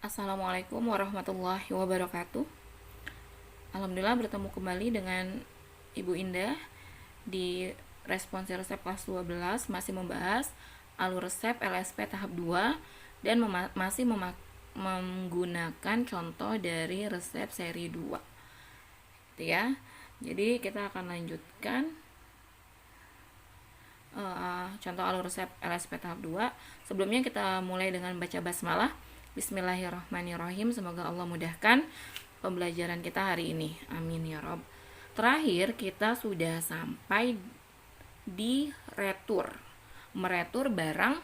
Assalamualaikum warahmatullahi wabarakatuh. Alhamdulillah bertemu kembali dengan Ibu Indah di Responsi Resep kelas 12, masih membahas alur resep LSP tahap 2 dan masih menggunakan contoh dari resep seri 2. Gitu ya. Jadi kita akan lanjutkan contoh alur resep LSP tahap 2. Sebelumnya kita mulai dengan baca basmalah. Bismillahirrahmanirrahim. Semoga Allah mudahkan pembelajaran kita hari ini. Amin ya Rob. Terakhir kita sudah sampai di retur. Meretur barang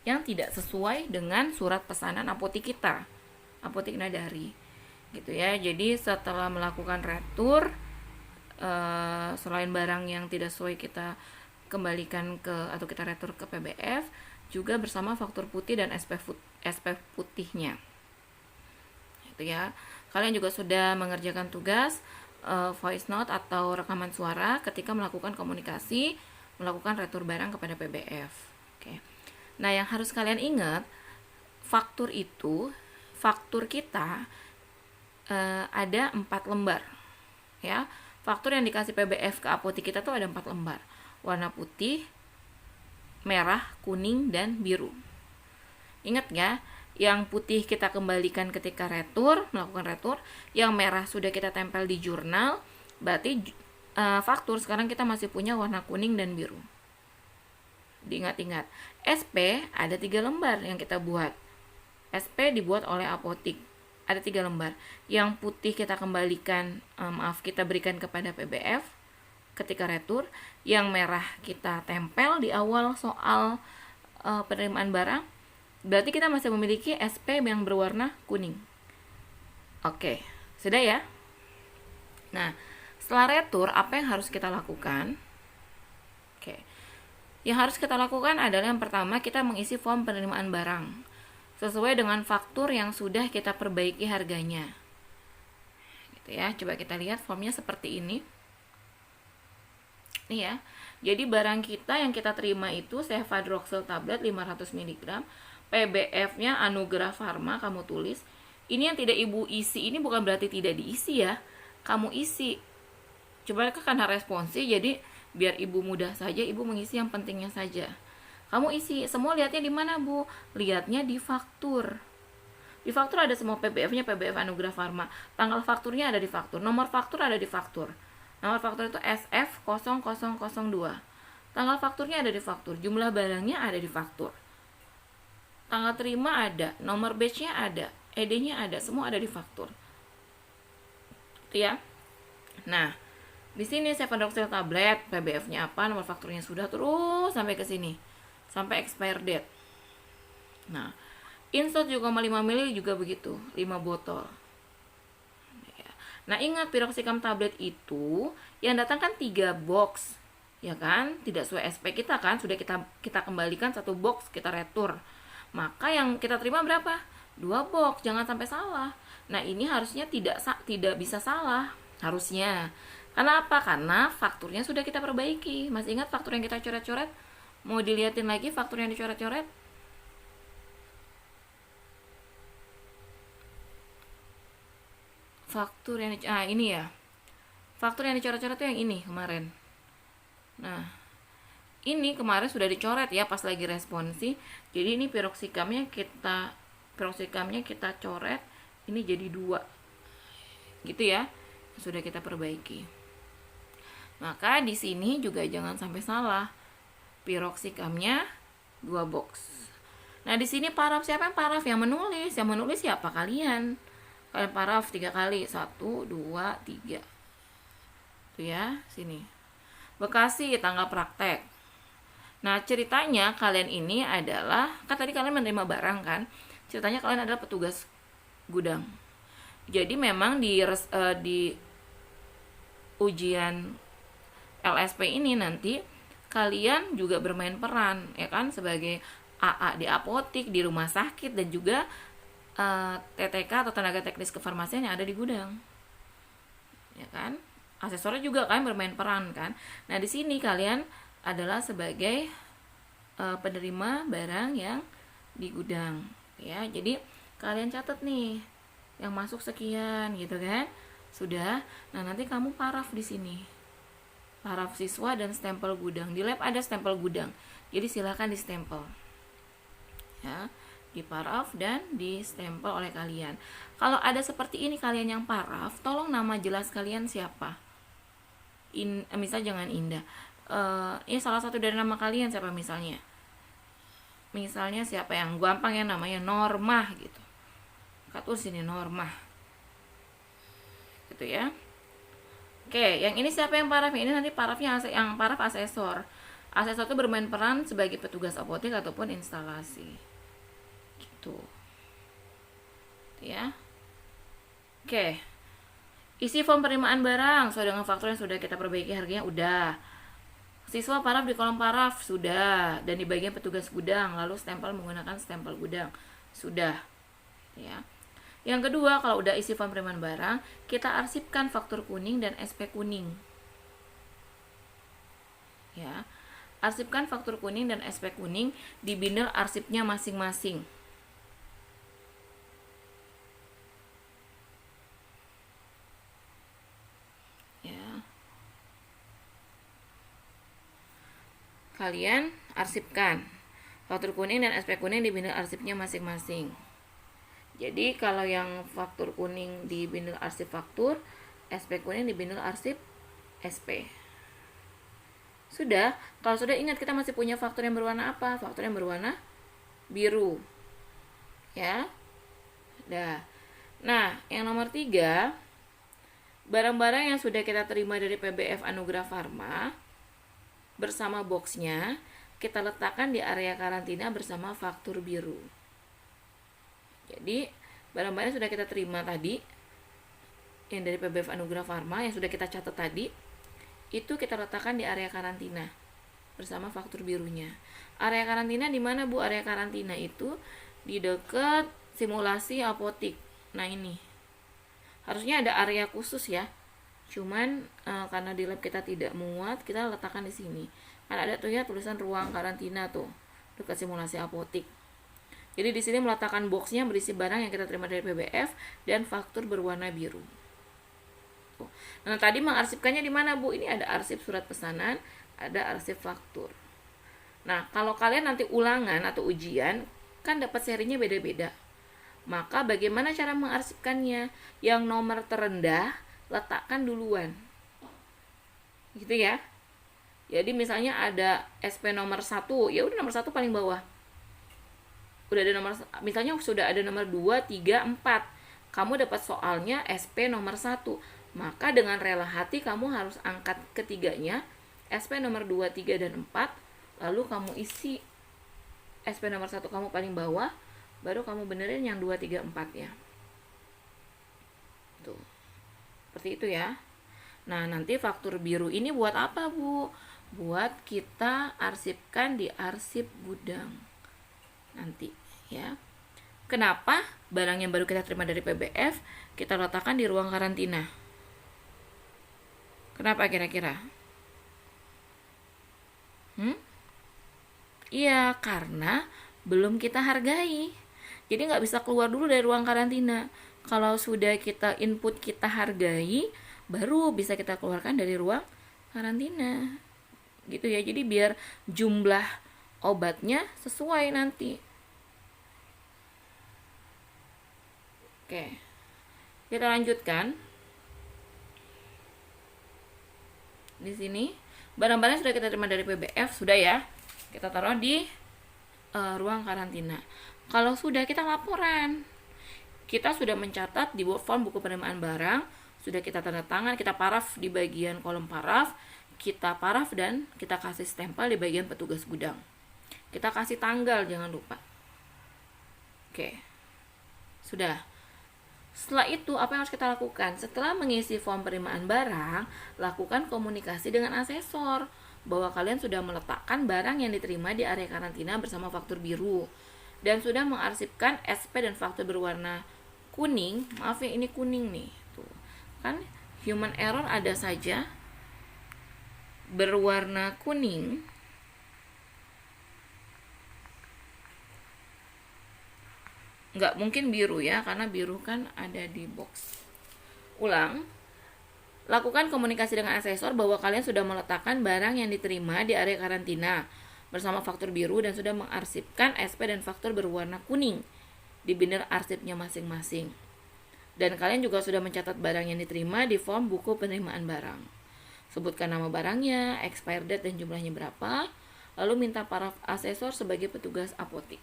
yang tidak sesuai dengan surat pesanan apotik kita, apotik Nadari. Gitu ya. Jadi setelah melakukan retur, selain barang yang tidak sesuai kita kembalikan atau kita retur ke PBF, juga bersama faktur putih dan SPF putihnya. Itu ya. Kalian juga sudah mengerjakan tugas voice note atau rekaman suara ketika melakukan komunikasi, melakukan retur barang kepada PBF. Oke. Nah, yang harus kalian ingat, faktur kita ada 4 lembar. Ya. Faktur yang dikasih PBF ke apotik kita tuh ada 4 lembar. Warna putih, merah, kuning, dan biru. Ingat ya, yang putih kita kembalikan ketika melakukan retur, yang merah sudah kita tempel di jurnal, berarti faktur sekarang kita masih punya warna kuning dan biru. Diingat-ingat, SP ada 3 lembar yang kita buat. SP dibuat oleh apotik, ada 3 lembar. Yang putih kita kembalikan, kita berikan kepada PBF ketika retur. Yang merah kita tempel di awal soal penerimaan barang. Berarti kita masih memiliki SP yang berwarna kuning. Oke, sudah ya. Nah, setelah retur, apa yang harus kita lakukan? Oke, yang harus kita lakukan adalah yang pertama, kita mengisi form penerimaan barang sesuai dengan faktur yang sudah kita perbaiki harganya. Gitu ya. Coba kita lihat formnya seperti ini. Nih ya. Jadi barang kita yang kita terima itu cefadroxil tablet 500 mg, PBF-nya Anugerah Pharma, kamu tulis. Ini yang tidak Ibu isi, ini bukan berarti tidak diisi ya. Kamu isi. Coba karena responsi, jadi biar Ibu mudah saja, Ibu mengisi yang pentingnya saja. Kamu isi, semua lihatnya di mana, Bu? Lihatnya di faktur. Di faktur ada semua PBF-nya, PBF Anugerah Pharma. Tanggal fakturnya ada di faktur, nomor faktur ada di faktur. Nomor faktur itu SF0002. Tanggal fakturnya ada di faktur, jumlah barangnya ada di faktur. Tanggal terima ada, nomor batch-nya ada, ED-nya ada, semua ada di faktur. Itu ya. Nah, di sini cefadroxil tablet, PBF-nya apa, nomor fakturnya sudah, terus sampai ke sini. Sampai expire date. Nah, insert 7,5 ml juga begitu, 5 botol. Nah, ingat piroxicam tablet itu yang datang kan 3 box, ya kan? Tidak sesuai SP kita kan, sudah kita kembalikan 1 box, kita retur. Maka yang kita terima berapa? 2 box, jangan sampai salah. Nah, ini harusnya tidak bisa salah, harusnya. Karena apa? Karena fakturnya sudah kita perbaiki. Masih ingat faktur yang kita coret-coret? Mau dilihatin lagi faktur yang dicoret-coret? Faktur yang ini ya. Faktur yang dicoret-coret itu yang ini kemarin. Nah, ini kemarin sudah dicoret ya pas lagi responsi. Jadi ini piroksikamnya kita coret, ini jadi 2. Gitu ya. Sudah kita perbaiki. Maka di sini juga jangan sampai salah. Piroksikamnya 2 box. Nah, di sini paraf, siapa yang paraf? Yang menulis. Yang menulis siapa? Kalian paraf 3 kali, 1, 2, 3. Tuh ya, sini. Bekasi, tanggal praktek. Nah, ceritanya kalian ini adalah, kan tadi kalian menerima barang kan? Ceritanya kalian adalah petugas gudang. Jadi memang di ujian LSP ini nanti kalian juga bermain peran, ya kan? Sebagai AA di apotik, di rumah sakit, dan juga TTK atau tenaga teknis kefarmasian yang ada di gudang, ya kan? Asesornya juga kan bermain peran kan. Nah, di sini kalian adalah sebagai penerima barang yang di gudang, ya. Jadi kalian catat nih yang masuk sekian gitu kan. Sudah. Nah, nanti kamu paraf di sini. Paraf siswa dan stempel gudang. Di lab ada stempel gudang. Jadi silakan di stempel. Ya, di paraf dan di stempel oleh kalian. Kalau ada seperti ini kalian yang paraf, tolong nama jelas kalian siapa. Misal jangan Indah. Ini salah satu dari nama kalian siapa misalnya? Misalnya siapa yang gampang ya, namanya Normah gitu. Tulis sini Normah. Gitu ya. Oke, yang ini siapa yang paraf? Ini nanti parafnya yang paraf asesor. Asesor itu bermain peran sebagai petugas apotek ataupun instalasi. Gitu. Ya. Oke. Isi form penerimaan barang sesuai dengan faktur yang sudah kita perbaiki harganya udah. Siswa paraf di kolom paraf sudah, dan di bagian petugas gudang lalu stempel menggunakan stempel gudang sudah. Ya. Yang kedua, kalau udah isi form penerimaan barang, kita arsipkan faktur kuning dan SP kuning. Ya. Arsipkan faktur kuning dan SP kuning di binder arsipnya masing-masing. Ya. Kalian arsipkan faktur kuning dan SP kuning di binder arsipnya masing-masing. Jadi kalau yang faktur kuning di bundle arsip faktur, SP kuning di bundle arsip SP. Sudah, kalau sudah ingat kita masih punya faktur yang berwarna apa? Faktur yang berwarna biru. Ya. Nah, yang nomor 3, barang-barang yang sudah kita terima dari PBF Anugrah Pharma bersama boxnya kita letakkan di area karantina bersama faktur biru. Jadi barang-barang yang sudah kita terima tadi yang dari PBF Anugrah Pharma yang sudah kita catat tadi itu kita letakkan di area karantina bersama faktur birunya. Area karantina di mana, Bu? Area karantina itu di dekat simulasi apotik. Nah, ini harusnya ada area khusus ya. Cuman karena di lab kita tidak muat, kita letakkan di sini. Kan ada tuh ya tulisan ruang karantina tuh dekat simulasi apotik. Jadi di sini meletakkan boxnya berisi barang yang kita terima dari PBF dan faktur berwarna biru. Nah, tadi mengarsipkannya di mana, Bu? Ini ada arsip surat pesanan, ada arsip faktur. Nah, kalau kalian nanti ulangan atau ujian, kan dapat serinya beda-beda. Maka bagaimana cara mengarsipkannya? Yang nomor terendah letakkan duluan. Gitu ya. Jadi misalnya ada SP nomor 1, ya udah nomor 1 paling bawah. Udah ada nomor, misalnya sudah ada nomor 2, 3, 4. Kamu dapat soalnya SP nomor 1. Maka dengan rela hati kamu harus angkat ketiganya, SP nomor 2, 3, dan 4. Lalu kamu isi SP nomor 1 kamu paling bawah, baru kamu benerin yang 2, 3, 4 ya. Tuh. Seperti itu ya. Nah, nanti faktur biru ini buat apa, Bu? Buat kita arsipkan di arsip gudang. Nanti ya. Kenapa barang yang baru kita terima dari PBF kita letakkan di ruang karantina? Kenapa kira-kira? Iya, karena belum kita hargai. Jadi nggak bisa keluar dulu dari ruang karantina. Kalau sudah kita input, kita hargai, baru bisa kita keluarkan dari ruang karantina. Gitu ya. Jadi biar jumlah obatnya sesuai nanti. Oke. Kita lanjutkan. Di sini barang-barang sudah kita terima dari PBF sudah ya. Kita taruh di ruang karantina. Kalau sudah, kita laporan. Kita sudah mencatat di form buku penerimaan barang, sudah kita tanda tangan, kita paraf di bagian kolom paraf, kita paraf dan kita kasih stempel di bagian petugas gudang. Kita kasih tanggal, jangan lupa. Oke. Sudah. Setelah itu, apa yang harus kita lakukan? Setelah mengisi form penerimaan barang, lakukan komunikasi dengan asesor bahwa kalian sudah meletakkan barang yang diterima di area karantina bersama faktur biru dan sudah mengarsipkan SP dan faktur berwarna kuning. Maaf ya, ini kuning nih. Tuh. Kan human error ada saja berwarna kuning. nggak mungkin biru ya, karena biru kan ada di box. Ulang. Lakukan komunikasi dengan asesor bahwa kalian sudah meletakkan barang yang diterima di area karantina bersama faktur biru dan sudah mengarsipkan SP dan faktur berwarna kuning di binder arsipnya masing-masing. Dan kalian juga sudah mencatat barang yang diterima di form buku penerimaan barang. Sebutkan nama barangnya, expire date dan jumlahnya berapa, lalu minta para asesor sebagai petugas apotik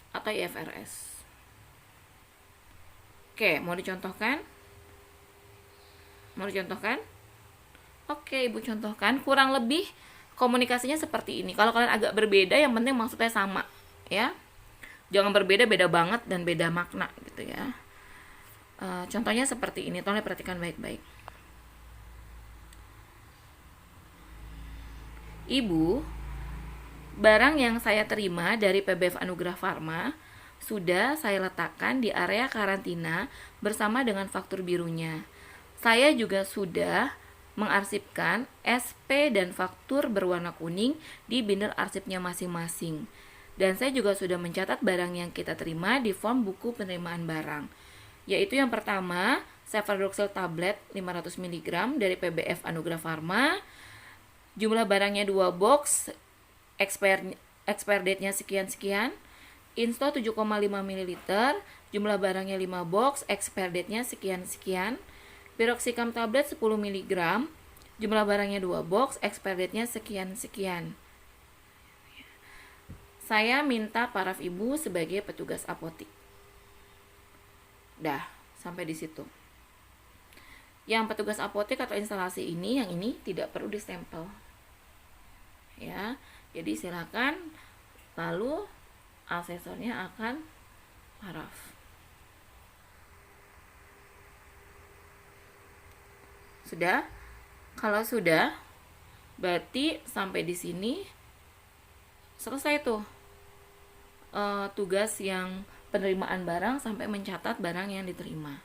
atau IFRS. Oke, mau dicontohkan? Oke, Ibu contohkan. Kurang lebih komunikasinya seperti ini. Kalau kalian agak berbeda, yang penting maksudnya sama, ya. Jangan berbeda banget dan beda makna gitu ya. Contohnya seperti ini, tolong perhatikan baik-baik. Ibu, barang yang saya terima dari PBF Anugrah Pharma sudah saya letakkan di area karantina bersama dengan faktur birunya. Saya juga sudah mengarsipkan SP dan faktur berwarna kuning di binder arsipnya masing-masing. Dan saya juga sudah mencatat barang yang kita terima di form buku penerimaan barang. Yaitu yang pertama, Cefadroxil tablet 500 mg dari PBF Anugrah Pharma. Jumlah barangnya 2 box, expire date-nya sekian-sekian. Insto 7,5 ml, jumlah barangnya 5 box, expire date-nya sekian-sekian. Piroxicam tablet 10 mg, jumlah barangnya 2 box, expire date-nya sekian-sekian. Saya minta paraf Ibu sebagai petugas apotik. Dah, sampai di situ. Yang petugas apotik atau instalasi ini, yang ini tidak perlu distempel. Ya, jadi silakan, lalu asesornya akan paraf. Sudah? Kalau sudah, berarti sampai di sini selesai tuh tugas yang penerimaan barang sampai mencatat barang yang diterima.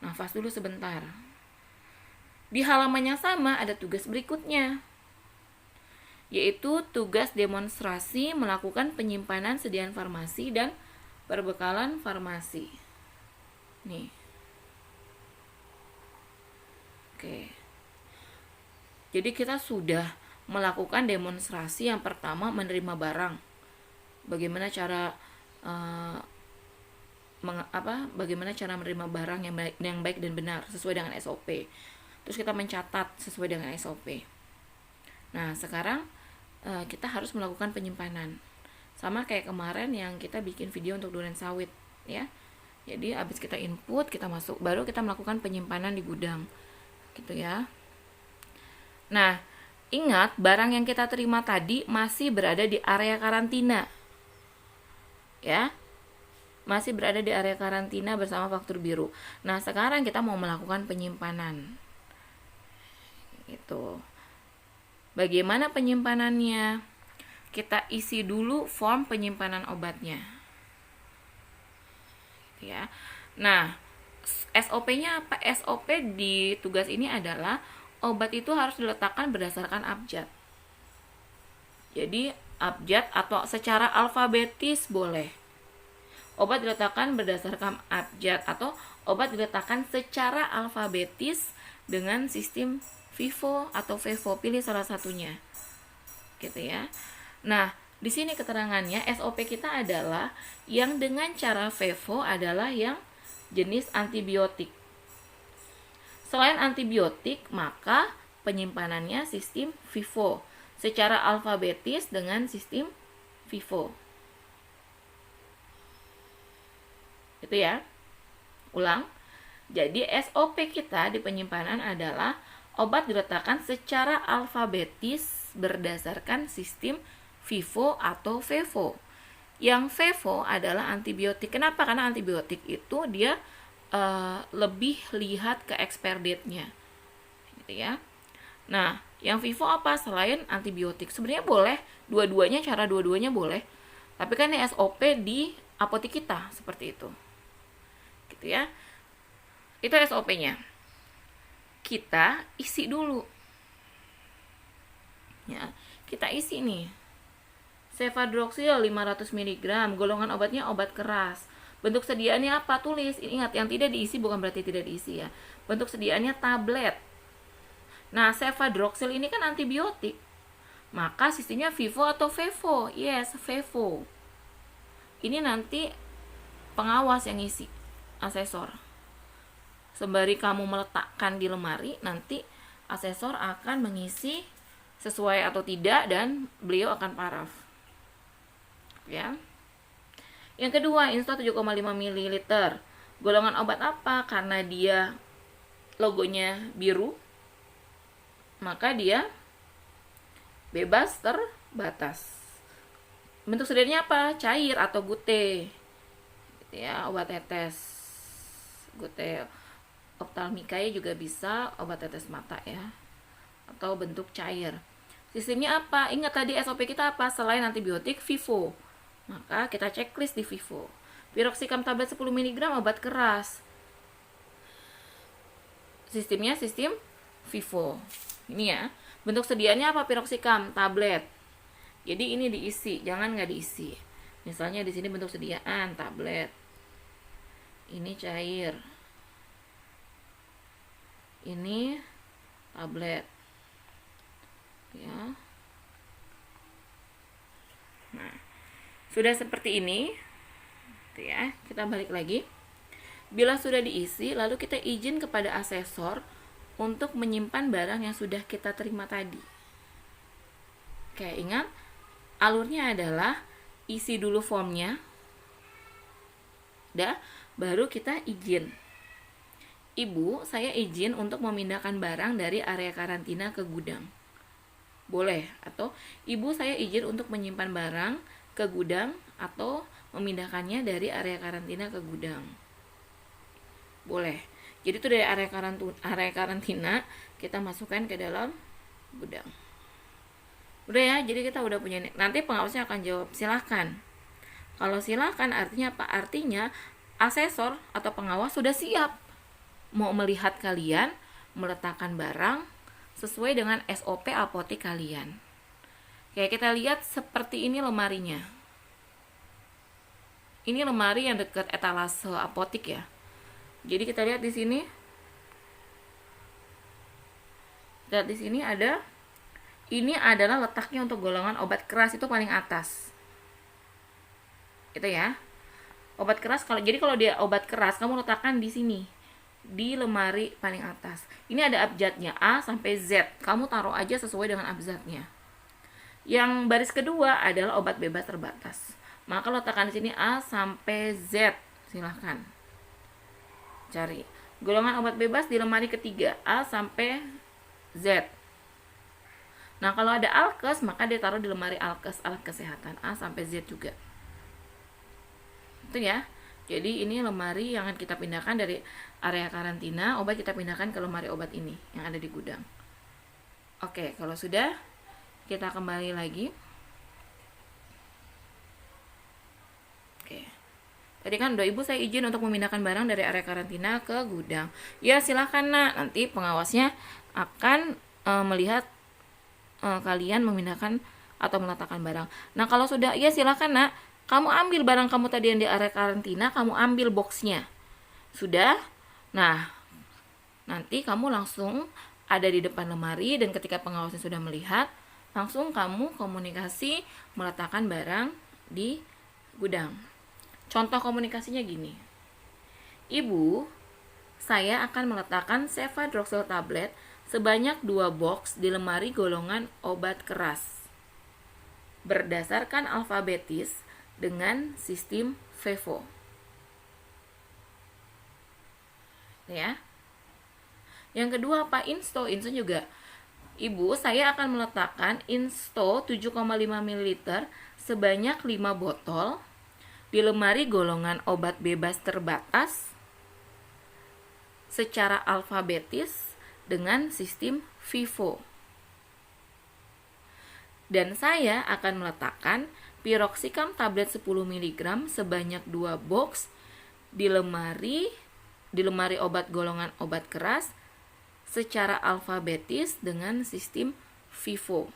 Nafas dulu sebentar. Di halaman yang sama ada tugas berikutnya, yaitu tugas demonstrasi melakukan penyimpanan sediaan farmasi dan perbekalan farmasi. Nih. Oke. Jadi kita sudah melakukan demonstrasi yang pertama menerima barang. Bagaimana cara bagaimana cara menerima barang yang baik dan benar sesuai dengan SOP. Terus kita mencatat sesuai dengan SOP. Nah, sekarang kita harus melakukan penyimpanan. Sama kayak kemarin yang kita bikin video untuk durian sawit, ya. Jadi habis kita input, kita masuk, baru kita melakukan penyimpanan di gudang. Gitu ya. Nah, ingat barang yang kita terima tadi masih berada di area karantina. Ya. Masih berada di area karantina bersama faktur biru. Nah, sekarang kita mau melakukan penyimpanan. Gitu. Bagaimana penyimpanannya? Kita isi dulu form penyimpanan obatnya. Gitu ya. Nah, SOP-nya apa? SOP di tugas ini adalah obat itu harus diletakkan berdasarkan abjad. Jadi abjad atau secara alfabetis boleh. Obat diletakkan berdasarkan abjad atau obat diletakkan secara alfabetis dengan sistem FIFO atau FEVO, pilih salah satunya. Gitu ya. Nah, di sini keterangannya SOP kita adalah yang dengan cara FEVO adalah yang jenis antibiotik. Selain antibiotik, maka penyimpanannya sistem FIFO secara alfabetis dengan sistem FIFO. Itu ya. Ulang. Jadi SOP kita di penyimpanan adalah obat diletakkan secara alfabetis berdasarkan sistem FIFO atau FEVO. Yang FEVO adalah antibiotik. Kenapa? Karena antibiotik itu dia lebih lihat ke expire date-nya. Gitu ya. Nah, yang FIFO apa? Selain antibiotik. Sebenarnya boleh dua-duanya, cara dua-duanya boleh. Tapi kan ini SOP di apotek kita seperti itu. Gitu ya. Itu SOP-nya. Kita isi dulu. Ya, kita isi nih Cefadroxil 500 mg, golongan obatnya obat keras. Bentuk sediaannya apa? Tulis. Ingat, yang tidak diisi bukan berarti tidak diisi ya. Bentuk sediaannya tablet. Nah, cefadroxil ini kan antibiotik. Maka sistemnya FIFO atau FEVO? Yes, FEVO. Ini nanti pengawas yang isi, asesor. Sembari kamu meletakkan di lemari, nanti asesor akan mengisi sesuai atau tidak dan beliau akan paraf. Ya. Yang kedua, Insto 7,5 ml. Golongan obat apa? Karena dia logonya biru, maka dia bebas terbatas. Bentuk sediaannya apa? Cair atau gute. Ya, obat tetes. Gute optalmikae juga bisa obat tetes mata ya. Atau bentuk cair. Sistemnya apa? Ingat tadi SOP kita apa? Selain antibiotik, FIFO. Maka kita checklist di FIFO. Piroxicam tablet 10 mg obat keras. Sistemnya sistem FIFO. Ini ya. Bentuk sediaannya apa? Piroxicam tablet. Jadi ini diisi, jangan nggak diisi. Misalnya di sini bentuk sediaan tablet. Ini cair. Ini tablet. Ya. Nah, sudah seperti ini. Tuh ya, kita balik lagi. Bila sudah diisi, lalu kita izin kepada asesor untuk menyimpan barang yang sudah kita terima tadi. Oke, ingat, alurnya adalah isi dulu formnya. Udah, baru kita izin. Ibu, saya izin untuk memindahkan barang dari area karantina ke gudang. Boleh, atau ibu saya izin untuk menyimpan barang ke gudang atau memindahkannya dari area karantina ke gudang. Boleh. Jadi itu dari area karantina kita masukkan ke dalam gudang. Udah ya, jadi kita udah punya. Nanti pengawasnya akan jawab silahkan. Kalau silahkan artinya apa? Artinya asesor atau pengawas sudah siap mau melihat kalian meletakkan barang sesuai dengan SOP apotek kalian. Kayak kita lihat seperti ini lemarinya. Ini lemari yang dekat etalase apotek ya. Jadi kita lihat di sini. Lihat di sini ada. Ini adalah letaknya untuk golongan obat keras itu paling atas. Itu ya. Obat keras kalau dia obat keras kamu letakkan di sini. Di lemari paling atas. Ini ada abjadnya A sampai Z. Kamu taruh aja sesuai dengan abjadnya. Yang baris kedua adalah obat bebas terbatas. Maka letakkan di sini A sampai Z. Silahkan cari. Golongan obat bebas di lemari ketiga A sampai Z. Nah, kalau ada alkes maka ditaruh di lemari alkes, alat kesehatan A sampai Z juga. Itu ya. Jadi ini lemari yang akan kita pindahkan dari area karantina, obat kita pindahkan ke lemari obat ini yang ada di gudang. Oke, kalau sudah kita kembali lagi. Oke. Tadi kan udah ibu saya izin untuk memindahkan barang dari area karantina ke gudang. Ya silakan nak, nanti pengawasnya akan melihat kalian memindahkan atau meletakkan barang. Nah kalau sudah, ya silakan nak, kamu ambil barang kamu tadi yang di area karantina, kamu ambil boxnya. Sudah? Nah, nanti kamu langsung ada di depan lemari dan ketika pengawasnya sudah melihat, langsung kamu komunikasi meletakkan barang di gudang. Contoh komunikasinya gini. Ibu, saya akan meletakkan cefadroxil tablet sebanyak 2 box di lemari golongan obat keras. Berdasarkan alfabetis dengan sistem FEVO. Ya. Yang kedua apa? Insto. Insto juga. Ibu, saya akan meletakkan Insto 7,5 ml sebanyak 5 botol di lemari golongan obat bebas terbatas secara alfabetis dengan sistem FIFO. Dan saya akan meletakkan piroxicam tablet 10 mg sebanyak 2 box di lemari obat golongan obat keras secara alfabetis dengan sistem FIFO.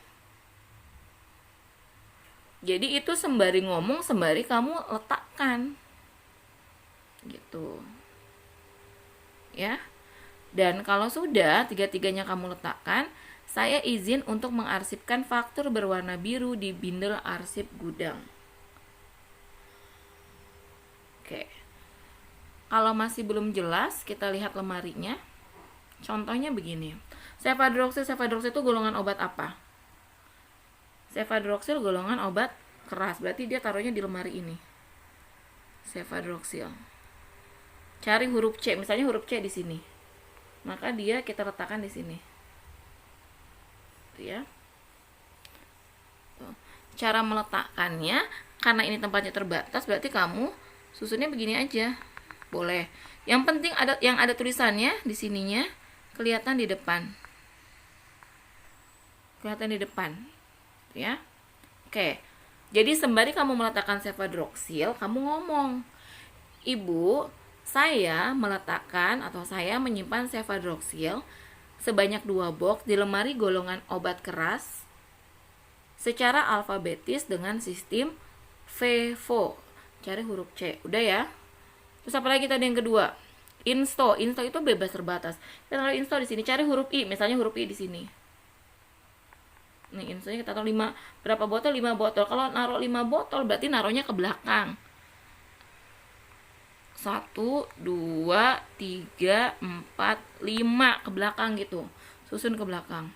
Jadi itu sembari ngomong, sembari kamu letakkan. Gitu. Ya. Dan kalau sudah tiga-tiganya kamu letakkan, saya izin untuk mengarsipkan faktur berwarna biru di bindel arsip gudang. Oke. Kalau masih belum jelas, kita lihat lemarinya. Contohnya begini. Cefadroxil itu golongan obat apa? Cefadroxil golongan obat keras, berarti dia taruhnya di lemari ini. Cefadroxil. Cari huruf C, misalnya huruf C di sini. Maka dia kita letakkan di sini. Tuh ya. Tuh. Cara meletakkannya, karena ini tempatnya terbatas, berarti kamu susunnya begini aja. Boleh. Yang penting yang ada tulisannya di sininya kelihatan di depan. Kelihatan di depan. Ya. Oke. Jadi sembari kamu meletakkan cefadroxil, kamu ngomong, "Ibu, saya meletakkan atau saya menyimpan cefadroxil sebanyak 2 box di lemari golongan obat keras secara alfabetis dengan sistem FIFO." Cari huruf C. Udah ya. Terus apa lagi tadi yang kedua? Insto itu bebas terbatas. Kita taruh insto di sini. Cari huruf I, misalnya huruf I di sini. Nih, instonya kita taruh 5. Berapa botol? 5 botol. Kalau naruh 5 botol berarti naruhnya ke belakang. 1, 2, 3, 4, 5 ke belakang gitu. Susun ke belakang.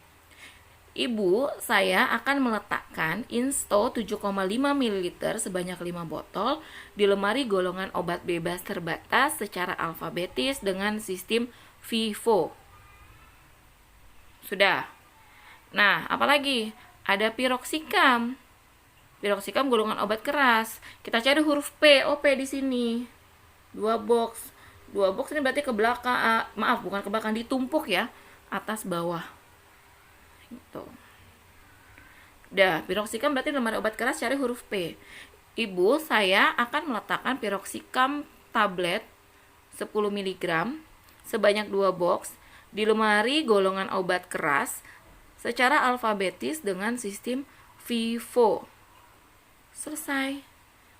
Ibu, saya akan meletakkan Insto 7,5 ml sebanyak 5 botol di lemari golongan obat bebas terbatas secara alfabetis dengan sistem FIFO. Sudah. Nah, apalagi? Ada piroxicam. Piroxicam golongan obat keras. Kita cari huruf P. Oh, P di sini. 2 box. 2 box ini berarti ke belakang. Maaf, bukan ke belakang, ditumpuk ya. Atas bawah. Gitu. Dah, piroxicam berarti lemari obat keras, cari huruf P. Ibu, saya akan meletakkan piroxicam tablet 10 mg sebanyak 2 box di lemari golongan obat keras secara alfabetis dengan sistem FIFO. Selesai.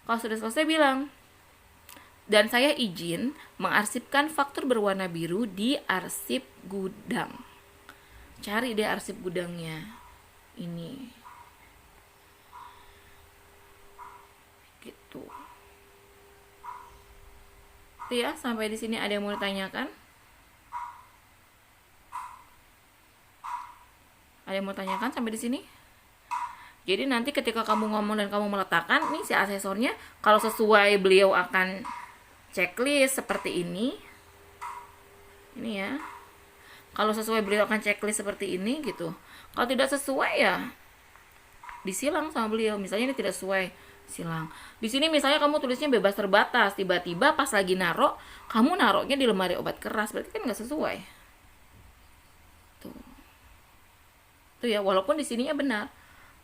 Kalau sudah selesai bilang, "Dan saya izin mengarsipkan faktur berwarna biru di arsip gudang." Cari deh arsip gudangnya. Ini. Gitu. Itu ya, sampai di sini ada yang mau ditanyakan? Ada yang mau tanyakan sampai di sini? Jadi nanti ketika kamu ngomong dan kamu meletakkan, nih si asesornya kalau sesuai beliau akan checklist seperti ini. Ini ya. Kalau sesuai beliau akan checklist seperti ini gitu. Kalau tidak sesuai ya disilang sama beliau. Misalnya ini tidak sesuai, silang. Di sini misalnya kamu tulisnya bebas terbatas, tiba-tiba pas lagi narok, kamu naroknya di lemari obat keras, berarti kan nggak sesuai. Tuh. Tuh ya, walaupun di sininya benar.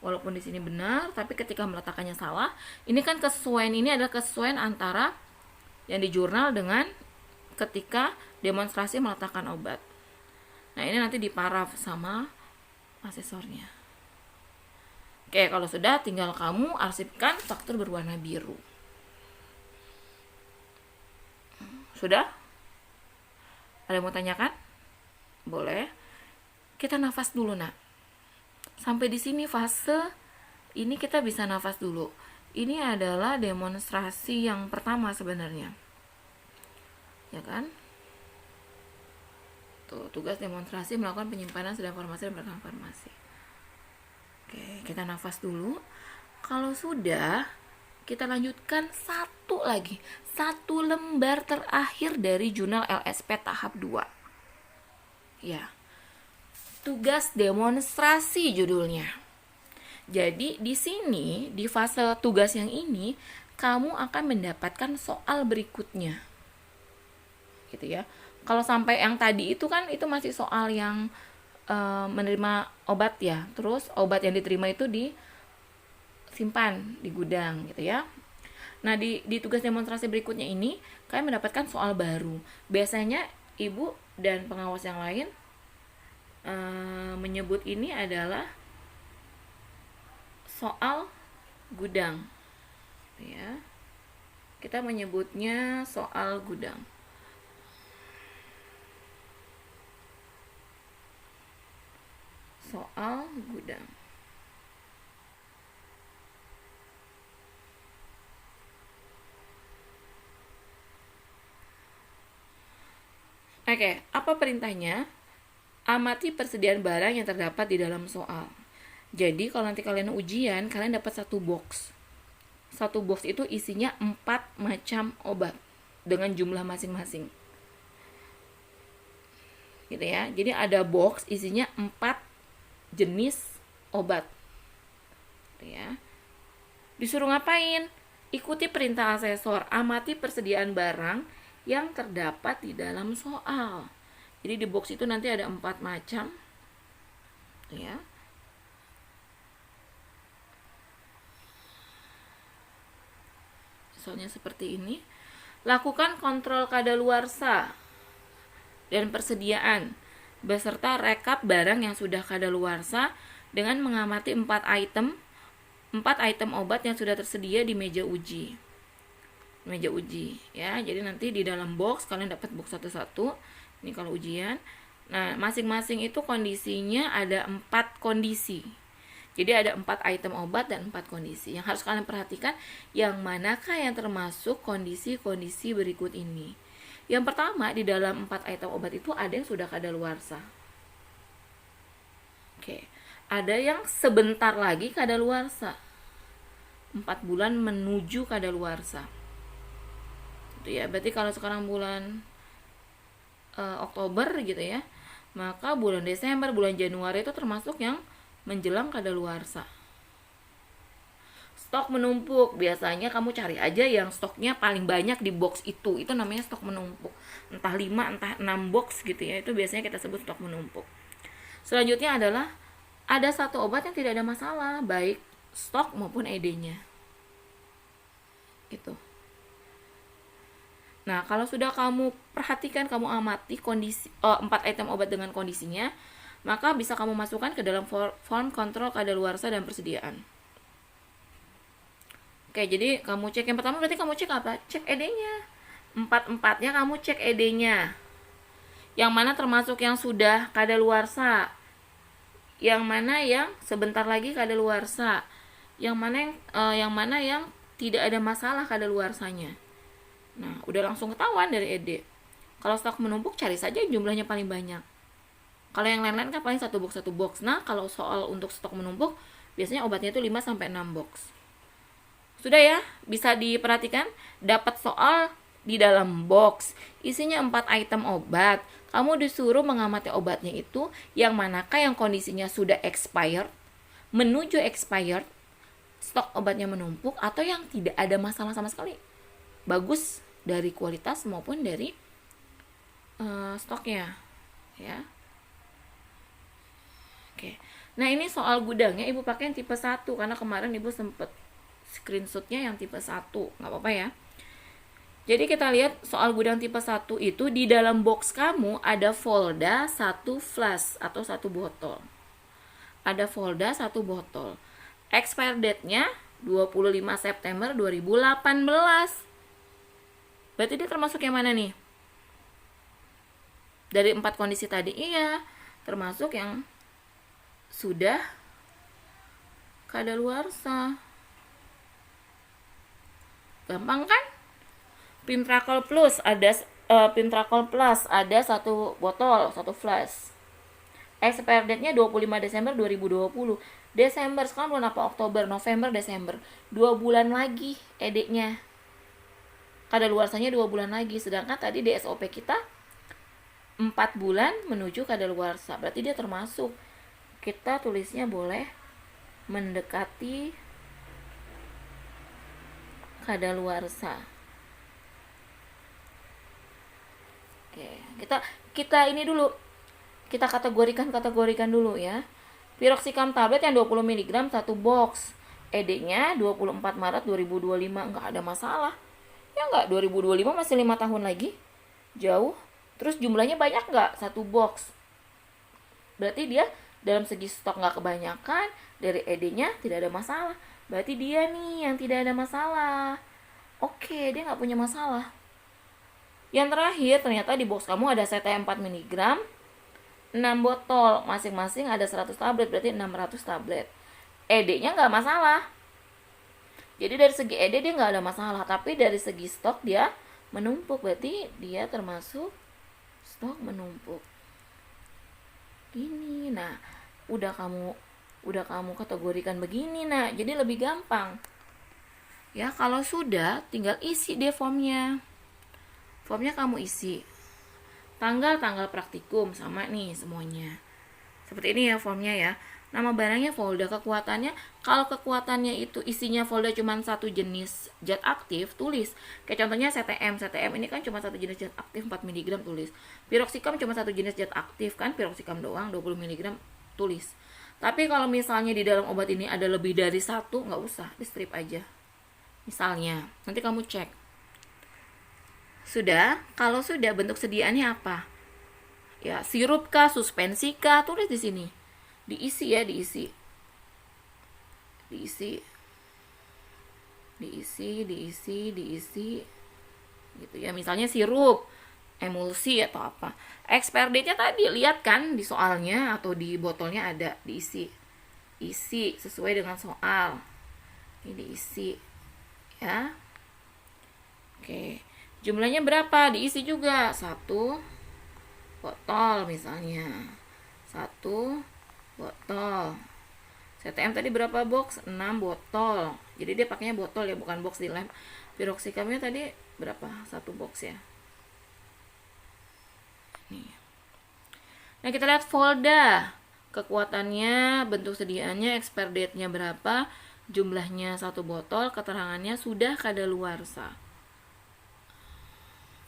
Walaupun di sini benar, tapi ketika meletakkannya salah, ini kan kesesuaian ini adalah kesesuaian antara yang di jurnal dengan ketika demonstrasi meletakkan obat. Nah, ini nanti diparaf sama asesornya. Oke, kalau sudah tinggal kamu arsipkan faktur berwarna biru. Sudah? Ada yang mau tanyakan? Boleh. Kita nafas dulu, Nak. Sampai di sini fase ini kita bisa nafas dulu. Ini adalah demonstrasi yang pertama sebenarnya. Ya kan? Tuh, tugas demonstrasi melakukan penyimpanan sedang farmasi dan belakang farmasi. Oke, kita nafas dulu. Kalau sudah, kita lanjutkan satu lagi. Satu lembar terakhir dari jurnal LSP tahap 2. Ya. Tugas demonstrasi judulnya. Jadi di sini, di fase tugas yang ini, kamu akan mendapatkan soal berikutnya. Gitu ya. Kalau sampai yang tadi itu kan itu masih soal yang menerima obat ya. Terus obat yang diterima itu disimpan di gudang gitu ya. Nah, di tugas demonstrasi berikutnya ini kalian mendapatkan soal baru. Biasanya ibu dan pengawas yang lain menyebut ini adalah soal gudang. Ya. Kita menyebutnya soal gudang. Soal gudang. Oke, apa perintahnya? Amati persediaan barang yang terdapat di dalam soal. Jadi kalau nanti kalian ujian, kalian dapat satu box. Satu box itu isinya 4 macam obat dengan jumlah masing-masing. Gitu ya. Jadi ada box isinya 4 jenis obat. Gitu ya. Disuruh ngapain? Ikuti perintah asesor, amati persediaan barang yang terdapat di dalam soal. Jadi di box itu nanti ada 4 macam. Ya. Soalnya seperti ini. Lakukan kontrol kadaluarsa dan persediaan beserta rekap barang yang sudah kadaluarsa dengan mengamati 4 item obat yang sudah tersedia di meja uji. Meja uji ya. Jadi nanti di dalam box kalian dapat box satu-satu. Ini kalau ujian. Nah, masing-masing itu kondisinya ada 4 kondisi. Jadi ada 4 item obat dan 4 kondisi. Yang harus kalian perhatikan, yang manakah yang termasuk kondisi-kondisi berikut ini. Yang pertama, di dalam 4 item obat itu ada yang sudah kadaluarsa. Oke. Ada yang sebentar lagi kadaluarsa. 4 bulan menuju kadaluarsa. Itu ya, berarti kalau sekarang bulan Oktober gitu ya, maka bulan Desember, bulan Januari itu termasuk yang menjelang kadaluarsa. Stok menumpuk, biasanya kamu cari aja yang stoknya paling banyak di box itu namanya stok menumpuk. Entah 5, entah 6 box gitu ya, itu biasanya kita sebut stok menumpuk. Selanjutnya adalah ada satu obat yang tidak ada masalah, baik stok maupun ED-nya. Gitu. Nah, kalau sudah kamu perhatikan, kamu amati kondisi 4 item obat dengan kondisinya, maka bisa kamu masukkan ke dalam form kontrol kadaluarsa dan persediaan. Oke, jadi kamu cek yang pertama, berarti kamu cek apa? Cek ED-nya. 4-4-nya kamu cek ED-nya. Yang mana termasuk yang sudah kadaluarsa, yang mana yang sebentar lagi kadaluarsa, yang mana yang tidak ada masalah kadaluarsanya. Nah, udah langsung ketahuan dari ED. Kalau stok menumpuk, cari saja jumlahnya paling banyak. Kalau yang lain-lain kan paling satu box. Nah, kalau soal untuk stok menumpuk, biasanya obatnya itu 5-6 box. Sudah ya, bisa diperhatikan. Dapat soal di dalam box, isinya 4 item obat. Kamu disuruh mengamati obatnya itu, yang manakah yang kondisinya sudah expired, menuju expired, stok obatnya menumpuk, atau yang tidak ada masalah sama sekali. Bagus dari kualitas maupun dari stoknya ya. Oke. Nah, ini soal gudangnya Ibu pakai yang tipe 1 karena kemarin Ibu sempet screenshotnya yang tipe 1. Nggak apa-apa ya. Jadi kita lihat soal gudang tipe 1 itu di dalam box kamu ada folda 1 flash atau 1 botol. Ada folda 1 botol. Expire date-nya 25 September 2018. Berarti dia termasuk yang mana nih? Dari 4 kondisi tadi, iya, termasuk yang sudah kadaluarsa. Gampang kan? Pimtrakol Plus ada Pimtrakol Plus ada 1 botol, 1 flash. Expire date-nya 25 Desember 2020. Desember, sekarang bulan apa? Oktober, November, Desember. 2 bulan lagi ED-nya. Kadaluarsanya 2 bulan lagi, sedangkan tadi di SOP kita 4 bulan menuju kadaluarsa. Berarti dia termasuk. Kita tulisnya boleh mendekati kadaluarsa. Oke, kita ini dulu. Kita kategorikan dulu ya. Piroxicam tablet yang 20 mg 1 box. ED-nya 24 Maret 2025, enggak ada masalah. Ya enggak, 2025 masih 5 tahun lagi. Jauh. Terus jumlahnya banyak enggak? 1 box. Berarti dia dalam segi stok enggak kebanyakan, dari ED-nya tidak ada masalah. Berarti dia nih yang tidak ada masalah. Oke, dia nggak punya masalah. Yang terakhir, ternyata di box kamu ada CTM 4 mg, 6 botol, masing-masing ada 100 tablet, berarti 600 tablet. ED-nya nggak masalah. Jadi dari segi ED dia nggak ada masalah, tapi dari segi stok dia menumpuk, berarti dia termasuk stok menumpuk. Gini, nah udah kamu kategorikan begini, nah jadi lebih gampang. Ya kalau sudah, tinggal isi deh formnya. Formnya kamu isi. Tanggal praktikum sama nih semuanya. Seperti ini ya formnya ya. Nama barangnya Volda, kekuatannya, kalau kekuatannya itu isinya Volda cuma satu jenis zat aktif, tulis. Kayak contohnya CTM ini kan cuma satu jenis zat aktif 4 mg, tulis. Piroxicam cuma satu jenis zat aktif kan, piroxicam doang 20 mg, tulis. Tapi kalau misalnya di dalam obat ini ada lebih dari satu, nggak usah, di strip aja. Misalnya, nanti kamu cek. Sudah, kalau sudah bentuk sediaannya apa? Ya, sirup kah, suspensi kah, tulis di sini. Diisi ya, diisi gitu ya. Misalnya sirup, emulsi atau apa. Expire date-nya tadi lihat kan di soalnya atau di botolnya ada, diisi. Isi sesuai dengan soal. Ini diisi ya. Oke. Jumlahnya berapa? Diisi juga. 1 botol misalnya. 1 botol. CTM tadi berapa box? 6 botol. Jadi dia pakainya botol ya, bukan box di lem. Piroxicamnya tadi berapa? 1 box ya. Nih. Nah, kita lihat Volda. Kekuatannya, bentuk sediaannya, expire date-nya berapa, jumlahnya 1 botol, keterangannya sudah kadaluarsa.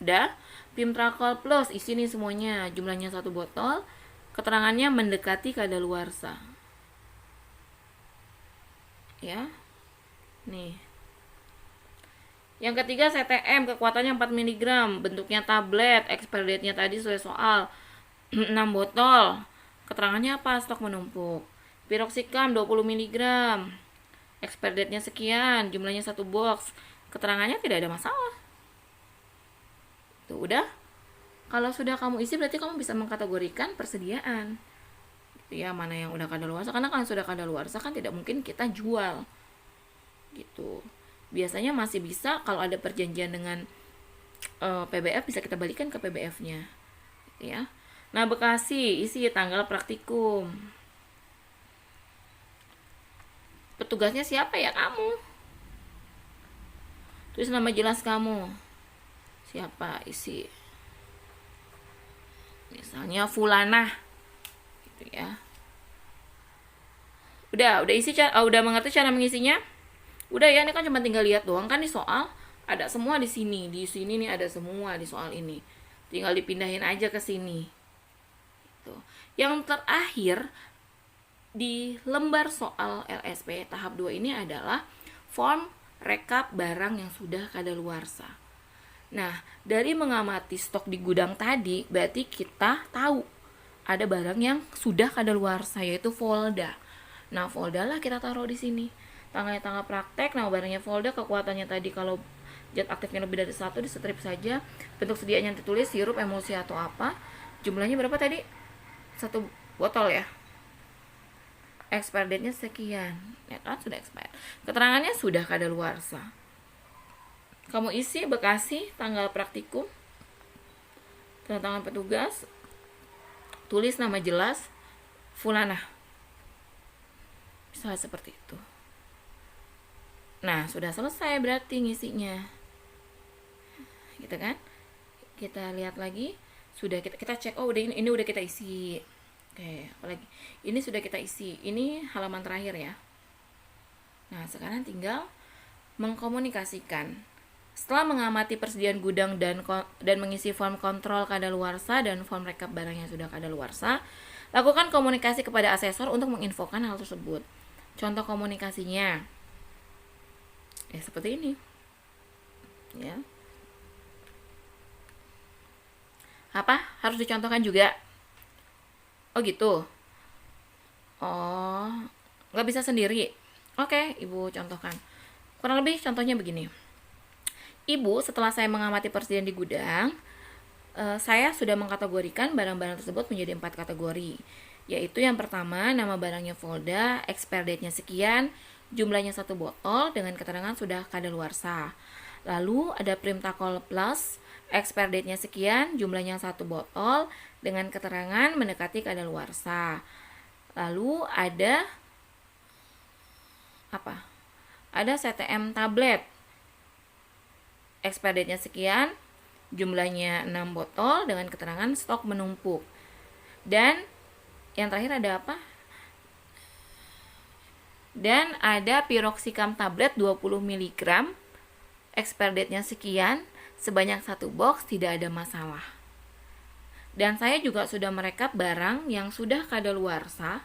Udah? Pimtrakol Plus, isi nih semuanya, jumlahnya 1 botol, keterangannya mendekati kadaluarsa. Ya. Nih. Yang ketiga CTM, kekuatannya 4 mg, bentuknya tablet, expire date-nya tadi sesuai soal. 6 botol. Keterangannya apa? Stok menumpuk. Piroxicam 20 mg. Expire date-nya sekian, jumlahnya 1 box. Keterangannya tidak ada masalah. Tuh, udah. Kalau sudah kamu isi berarti kamu bisa mengkategorikan persediaan. Ya, mana yang udah kadaluarsa, karena kan sudah kadaluarsa kan tidak mungkin kita jual gitu. Biasanya masih bisa kalau ada perjanjian dengan PBF, bisa kita balikan ke PBF-nya gitu ya. Nah, Bekasi, isi tanggal praktikum. Petugasnya siapa ya? Kamu. Tulis nama jelas kamu. Siapa? Isi. Misalnya Fulana. Ya. Udah isi udah mengerti cara mengisinya? Udah ya, ini kan cuma tinggal lihat doang kan di soal. Ada semua di sini. Di sini nih ada semua di soal ini. Tinggal dipindahin aja ke sini. Gitu. Yang terakhir di lembar soal LSP tahap 2 ini adalah form rekap barang yang sudah kadaluarsa. Nah, dari mengamati stok di gudang tadi, berarti kita tahu ada barang yang sudah kadaluarsa, yaitu Volda. Nah, Volda lah kita taruh di sini. Tanggalnya tanggal praktek, nama barangnya Volda, kekuatannya tadi kalau zat aktifnya lebih dari 1 di strip saja. Bentuk sediaannya ditulis, sirup, emulsi atau apa. Jumlahnya berapa tadi? 1 botol ya. Expire date-nya sekian. Ya kan, sudah expire. Keterangannya sudah kadaluarsa. Kamu isi Bekasi, tanggal praktikum, tanda tangan petugas, tulis nama jelas, Fulana. Bisa seperti itu. Nah, sudah selesai berarti ngisinya. Gitu kan? Kita lihat lagi. Sudah kita cek, oh udah ini udah kita isi. Oke, apalagi ini sudah kita isi. Ini halaman terakhir ya. Nah, sekarang tinggal mengkomunikasikan. Setelah mengamati persediaan gudang dan mengisi form kontrol kadaluarsa dan form rekap barang yang sudah kadaluarsa, lakukan komunikasi kepada asesor untuk menginfokan hal tersebut. Contoh komunikasinya, ya seperti ini, ya. Apa? Harus dicontohkan juga? Oh gitu. Oh, nggak bisa sendiri. Oke, Ibu contohkan. Kurang lebih contohnya begini. Ibu, setelah saya mengamati persediaan di gudang, saya sudah mengkategorikan barang-barang tersebut menjadi 4 kategori. Yaitu yang pertama, nama barangnya Volda, expire date-nya sekian, jumlahnya 1 botol dengan keterangan sudah kadaluarsa. Lalu ada Primtakol Plus, expire date-nya sekian, jumlahnya 1 botol dengan keterangan mendekati kadaluarsa. Lalu ada apa? Ada CTM tablet, expire date-nya sekian, jumlahnya 6 botol dengan keterangan stok menumpuk. Dan yang terakhir ada apa? Dan ada piroxicam tablet 20 mg, expire date-nya sekian, sebanyak 1 box, tidak ada masalah. Dan saya juga sudah merekap barang yang sudah kadaluarsa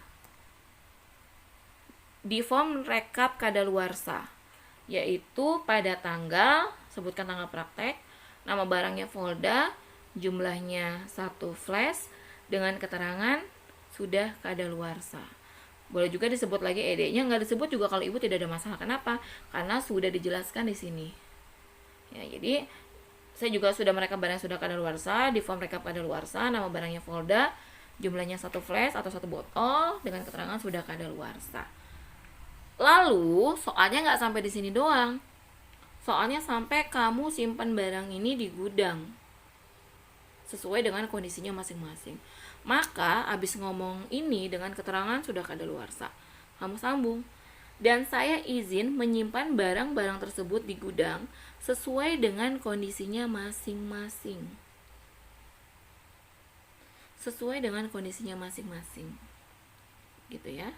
di form rekap kadaluarsa, yaitu pada tanggal, sebutkan tanggal praktek, nama barangnya Volda, jumlahnya 1 flash dengan keterangan sudah kadaluarsa. Boleh juga disebut lagi ED-nya, nggak disebut juga kalau Ibu tidak ada masalah. Kenapa? Karena sudah dijelaskan di sini. Ya, jadi saya juga sudah merekap barang yang sudah kadaluarsa di form rekap kadaluarsa, nama barangnya Volda, jumlahnya 1 flash atau 1 botol dengan keterangan sudah kadaluarsa. Lalu soalnya nggak sampai di sini doang. Soalnya sampai kamu simpan barang ini di gudang sesuai dengan kondisinya masing-masing. Maka abis ngomong ini dengan keterangan sudah kadaluarsa, kamu sambung. Dan saya izin menyimpan barang-barang tersebut di gudang sesuai dengan kondisinya masing-masing. Sesuai dengan kondisinya masing-masing. Gitu ya.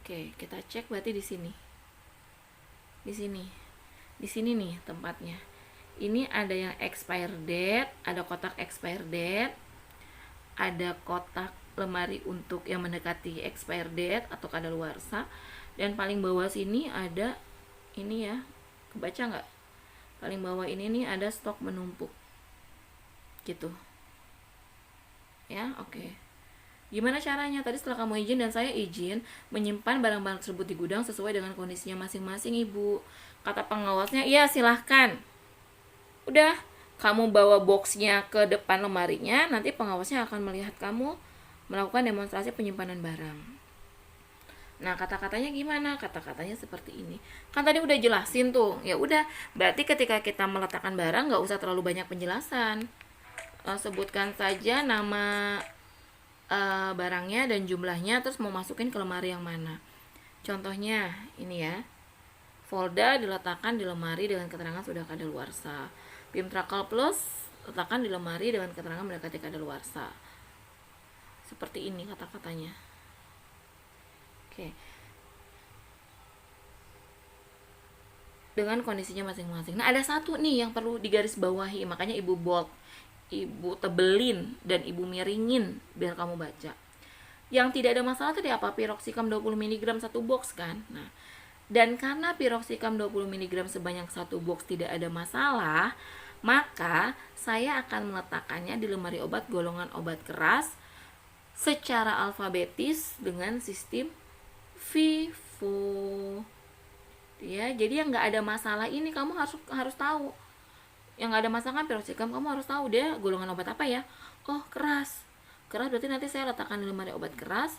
Oke, kita cek berarti di sini. Di sini nih tempatnya. Ini ada yang expire date, ada kotak expire date, ada kotak lemari untuk yang mendekati expire date atau kadaluarsa, dan paling bawah sini ada ini ya, kebaca nggak? Paling bawah ini nih ada stok menumpuk, gitu. Ya, oke. Gimana caranya? Tadi setelah kamu izin dan saya izin menyimpan barang-barang tersebut di gudang sesuai dengan kondisinya masing-masing, Ibu. Kata pengawasnya, iya silahkan. Udah, kamu bawa boxnya ke depan lemarinya, nanti pengawasnya akan melihat kamu melakukan demonstrasi penyimpanan barang. Nah, kata-katanya gimana? Kata-katanya seperti ini. Kan tadi udah jelasin tuh. Ya udah, berarti ketika kita meletakkan barang nggak usah terlalu banyak penjelasan. Sebutkan saja nama barangnya dan jumlahnya, terus mau masukin ke lemari yang mana. Contohnya ini ya, Volda diletakkan di lemari dengan keterangan sudah kadaluarsa. Primtakol Plus letakkan di lemari dengan keterangan mendekati kadaluarsa. Seperti ini kata-katanya. Oke. Dengan kondisinya masing-masing. Nah, ada satu nih yang perlu digarisbawahi, makanya Ibu bold, Ibu tebelin, dan Ibu miringin biar kamu baca. Yang tidak ada masalah tadi apa? Piroxicam 20 mg 1 box kan. Nah, dan karena piroxicam 20 mg sebanyak 1 box tidak ada masalah, maka saya akan meletakkannya di lemari obat golongan obat keras secara alfabetis dengan sistem FIFO. Ya, jadi yang nggak ada masalah ini kamu harus tahu. Yang nggak ada masalah kan piroxicam, kamu harus tahu dia golongan obat apa ya. Oh, keras berarti nanti saya letakkan di lemari obat keras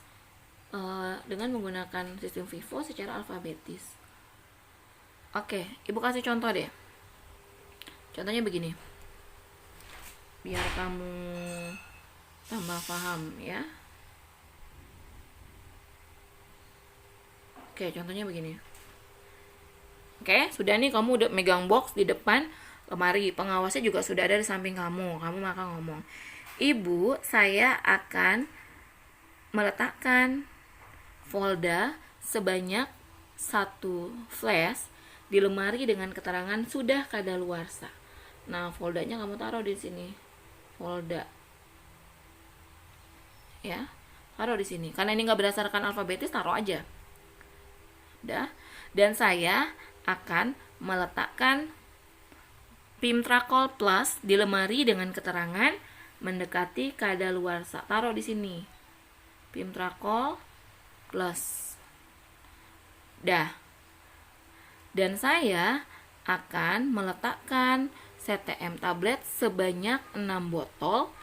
dengan menggunakan sistem FIFO secara alfabetis. Oke, Ibu kasih contoh deh. Contohnya begini, biar kamu tambah paham ya. Oke, contohnya begini. Oke, sudah nih kamu udah megang box di depan lemari, pengawasnya juga sudah ada di samping kamu. Kamu maka ngomong, Ibu, saya akan meletakkan Volda sebanyak 1 flash di lemari dengan keterangan sudah kadaluarsa. Nah, Voldanya kamu taruh di sini. Volda. Ya, taruh di sini. Karena ini nggak berdasarkan alfabetis, taruh aja. Udah. Dan saya akan meletakkan Primtakol Plus di lemari dengan keterangan mendekati kadaluarsa. Taruh di sini. Pimtrakol plus. Dah. Dan saya akan meletakkan CTM tablet sebanyak 6 botol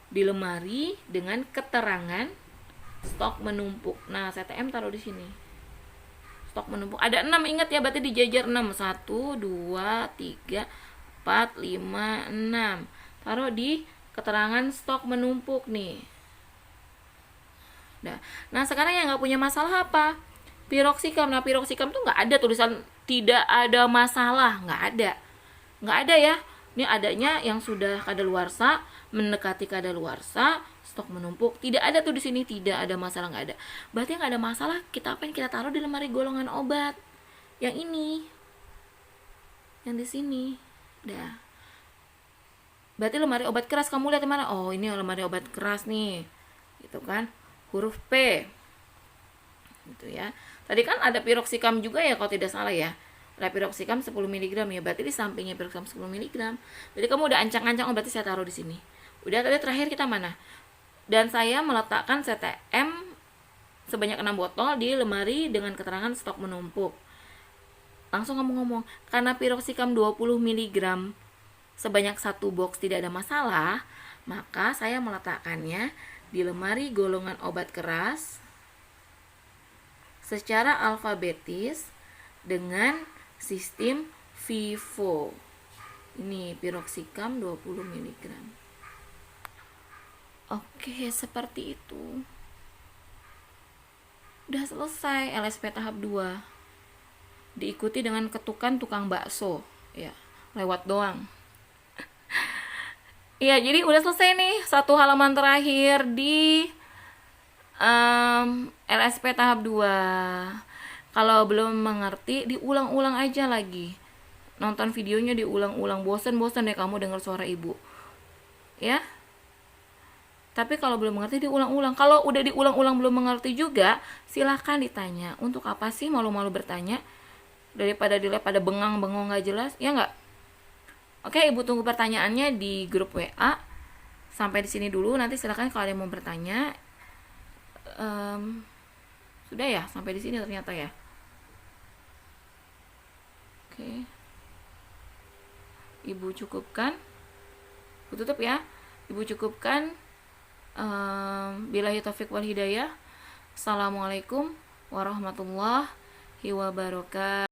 di lemari dengan keterangan stok menumpuk. Nah, CTM taruh di sini. Stok menumpuk. Ada 6, ingat ya, berarti dijajar 6. 1, 2, 3, 4, 5, 6. Taruh di keterangan stok menumpuk nih. Nah, sekarang yang nggak punya masalah apa? Piroxicam. Nah, piroxicam tuh nggak ada tulisan tidak ada masalah. Nggak ada ya. Ini adanya yang sudah kadaluarsa, mendekati kadaluarsa, stok menumpuk. Tidak ada tuh di sini, tidak ada masalah, nggak ada. Berarti nggak ada masalah. Kita apain? Kita taruh di lemari golongan obat. Yang ini, yang di sini. Dah. Berarti lemari obat keras, kamu lihat mana? Oh, ini lemari obat keras nih, gitu kan? Huruf P, gitu ya. Tadi kan ada piroxicam juga ya, kalau tidak salah ya. Ada piroxicam 10 mg ya, berarti di sampingnya piroxicam 10 mg. Jadi kamu udah ancang-ancang, oh berarti saya taruh di sini. Udah, tadi terakhir kita mana? Dan saya meletakkan CTM sebanyak 6 botol di lemari dengan keterangan stok menumpuk. Langsung kamu ngomong, karena piroxicam 20 mg sebanyak 1 box tidak ada masalah, maka saya meletakkannya di lemari golongan obat keras secara alfabetis dengan sistem FIFO. Ini piroxicam 20 mg. Oke, seperti itu. Udah selesai LSP tahap 2. Diikuti dengan ketukan tukang bakso, ya, lewat doang. Iya, jadi udah selesai nih, satu halaman terakhir di LSP tahap 2. Kalau belum mengerti, diulang-ulang aja lagi. Nonton videonya diulang-ulang. Bosen-bosen deh kamu dengar suara ibu. Ya. Tapi kalau belum mengerti, diulang-ulang. Kalau udah diulang-ulang belum mengerti juga, silahkan ditanya. Untuk apa sih malu-malu bertanya? Daripada dilihat pada bengang-bengong gak jelas, ya nggak? Oke, ibu tunggu pertanyaannya di grup WA. Sampai di sini dulu. Nanti silahkan kalau ada yang mau bertanya. Sudah ya, sampai di sini ternyata ya. Oke. Ibu cukupkan. Ibu tutup ya. Ibu cukupkan. Billahi taufiq wal hidayah. Assalamualaikum warahmatullahi wabarakatuh.